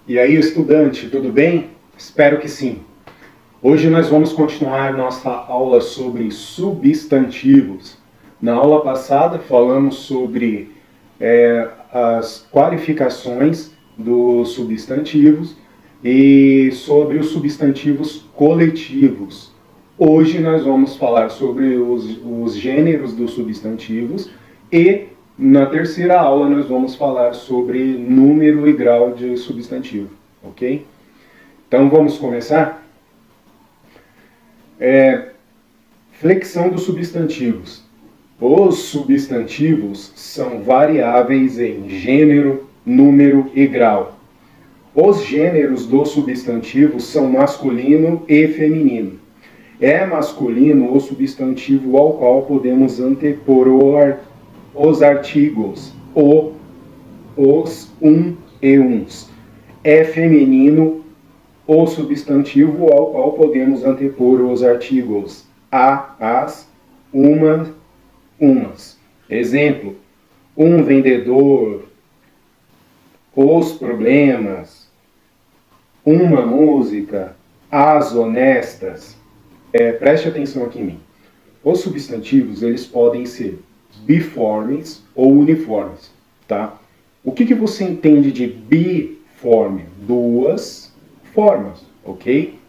E aí, estudante, tudo bem? Espero que sim. Hoje nós vamos continuar nossa aula sobre substantivos. Na aula passada falamos sobre as qualificações dos substantivos e sobre os substantivos coletivos. Hoje nós vamos falar sobre os gêneros dos substantivos e na terceira aula nós vamos falar sobre número e grau de substantivo, ok? Então vamos começar? Flexão dos substantivos. Os substantivos são variáveis em gênero, número e grau. Os gêneros dos substantivos são masculino e feminino. É masculino o substantivo ao qual podemos antepor os artigos, os, e uns. É feminino o substantivo ao qual podemos antepor os artigos as, umas. Exemplo, um vendedor, os problemas, uma música, as honestas. Preste atenção aqui em mim. Os substantivos, eles podem ser biformes ou uniformes, tá? O que você entende de biforme? Duas formas, ok?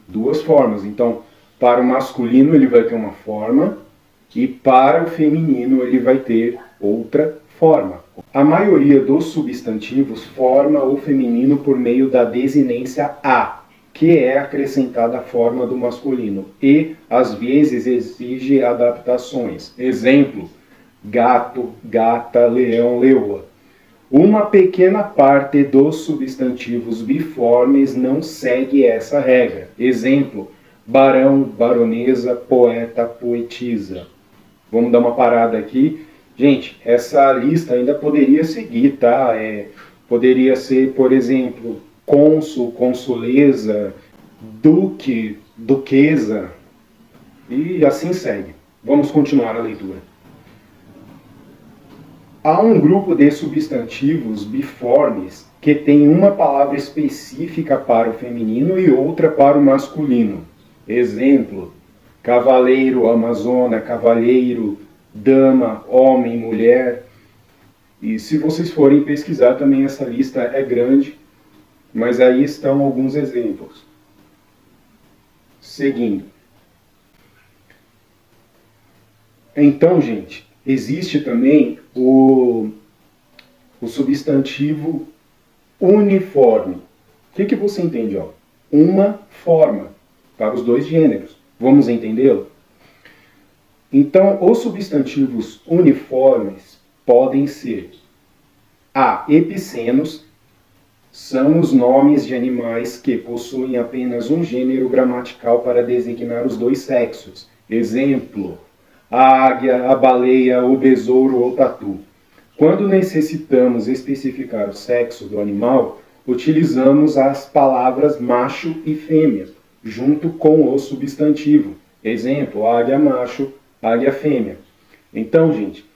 Duas formas. Então, para o masculino ele vai ter uma forma e para o feminino ele vai ter outra forma. A maioria dos substantivos forma o feminino por meio da desinência a, que é acrescentada à forma do masculino e, às vezes, exige adaptações. Exemplo, gato, gata, leão, leoa. Uma pequena parte dos substantivos biformes não segue essa regra. Exemplo, barão, baronesa, poeta, poetisa. Vamos dar uma parada aqui. Gente, essa lista ainda poderia seguir, tá? Poderia ser, por exemplo, cônsul, consuleza, duque, duquesa, e assim segue. Vamos continuar a leitura. Há um grupo de substantivos biformes que tem uma palavra específica para o feminino e outra para o masculino. Exemplo, cavaleiro, amazona, cavalheiro, dama, homem, mulher. E se vocês forem pesquisar também essa lista é grande, mas aí estão alguns exemplos. Seguindo. Então, gente, existe também o substantivo uniforme. O que você entende? Ó? Uma forma para os dois gêneros. Vamos entendê-lo? Então, os substantivos uniformes podem ser epicenos, são os nomes de animais que possuem apenas um gênero gramatical para designar os dois sexos. Exemplo, a águia, a baleia, o besouro ou tatu. Quando necessitamos especificar o sexo do animal, utilizamos as palavras macho e fêmea, junto com o substantivo. Exemplo, águia macho, águia fêmea. Então, gente,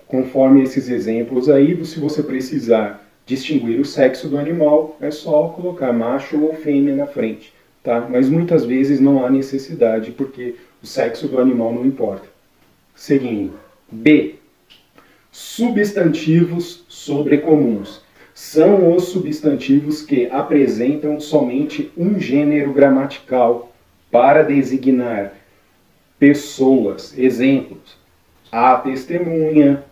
conforme esses exemplos aí, se você precisar distinguir o sexo do animal, é só colocar macho ou fêmea na frente, tá? Mas muitas vezes não há necessidade, porque o sexo do animal não importa. Seguindo. B. Substantivos sobrecomuns. São os substantivos que apresentam somente um gênero gramatical para designar pessoas. Exemplos, a testemunha,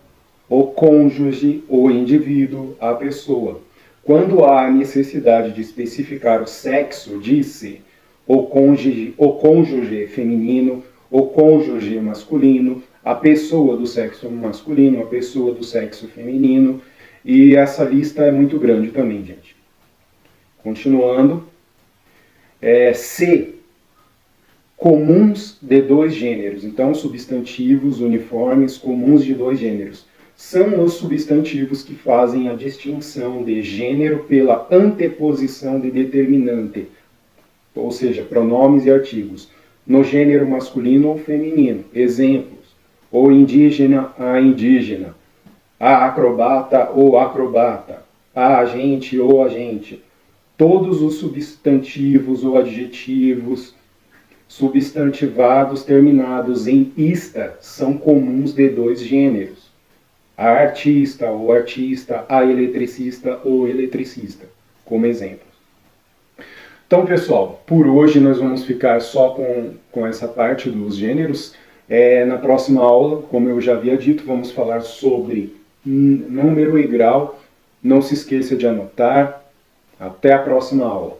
o cônjuge, o indivíduo, a pessoa. Quando há necessidade de especificar o sexo, diz-se o cônjuge feminino, o cônjuge masculino, a pessoa do sexo masculino, a pessoa do sexo feminino. E essa lista é muito grande também, gente. Continuando. C. Comuns de dois gêneros. Então, substantivos uniformes comuns de dois gêneros. São os substantivos que fazem a distinção de gênero pela anteposição de determinante, ou seja, pronomes e artigos, no gênero masculino ou feminino. Exemplos, o indígena, a indígena, a acrobata ou acrobata, a agente ou agente. Todos os substantivos ou adjetivos substantivados terminados em ista são comuns de dois gêneros. A artista ou artista, a eletricista ou eletricista, como exemplos. Então, pessoal, por hoje nós vamos ficar só com essa parte dos gêneros. Na próxima aula, como eu já havia dito, vamos falar sobre número e grau. Não se esqueça de anotar. Até a próxima aula.